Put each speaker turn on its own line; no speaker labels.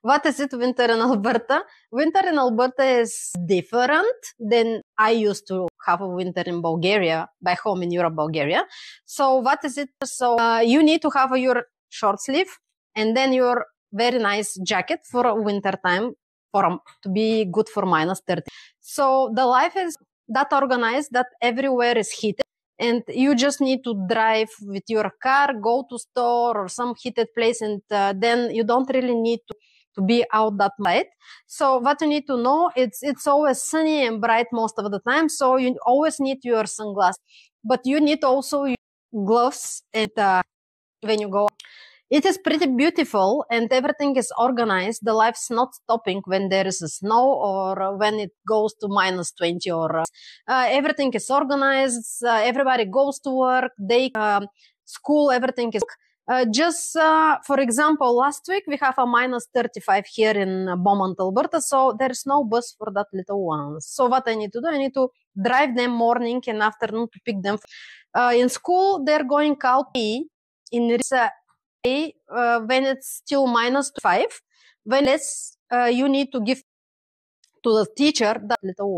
What is it, winter in Alberta? Winter in Alberta is different than I used to have a winter in Bulgaria, back home in Europe, Bulgaria. So what is it? So you need to have your short sleeve and then your very nice jacket for winter time to be good for -30. So the life is that organized that everywhere is heated. And you just need to drive with your car, go to store or some heated place, and then you don't really need to be out that late. So what you need to know, it's always sunny and bright most of the time. So you always need your sunglasses, but you need also your gloves and when you go. It is pretty beautiful and everything is organized. The life's not stopping when there is a snow or when it goes to -20 or everything is organized. Everybody goes to work, school, everything is for example, last week we have a -35 here in Beaumont, Alberta, so there's no bus for that little ones. So what I need to do, I need to drive them morning and afternoon to pick them. In school, they're going out in when it's still -5. When you need to give to the teacher that little one.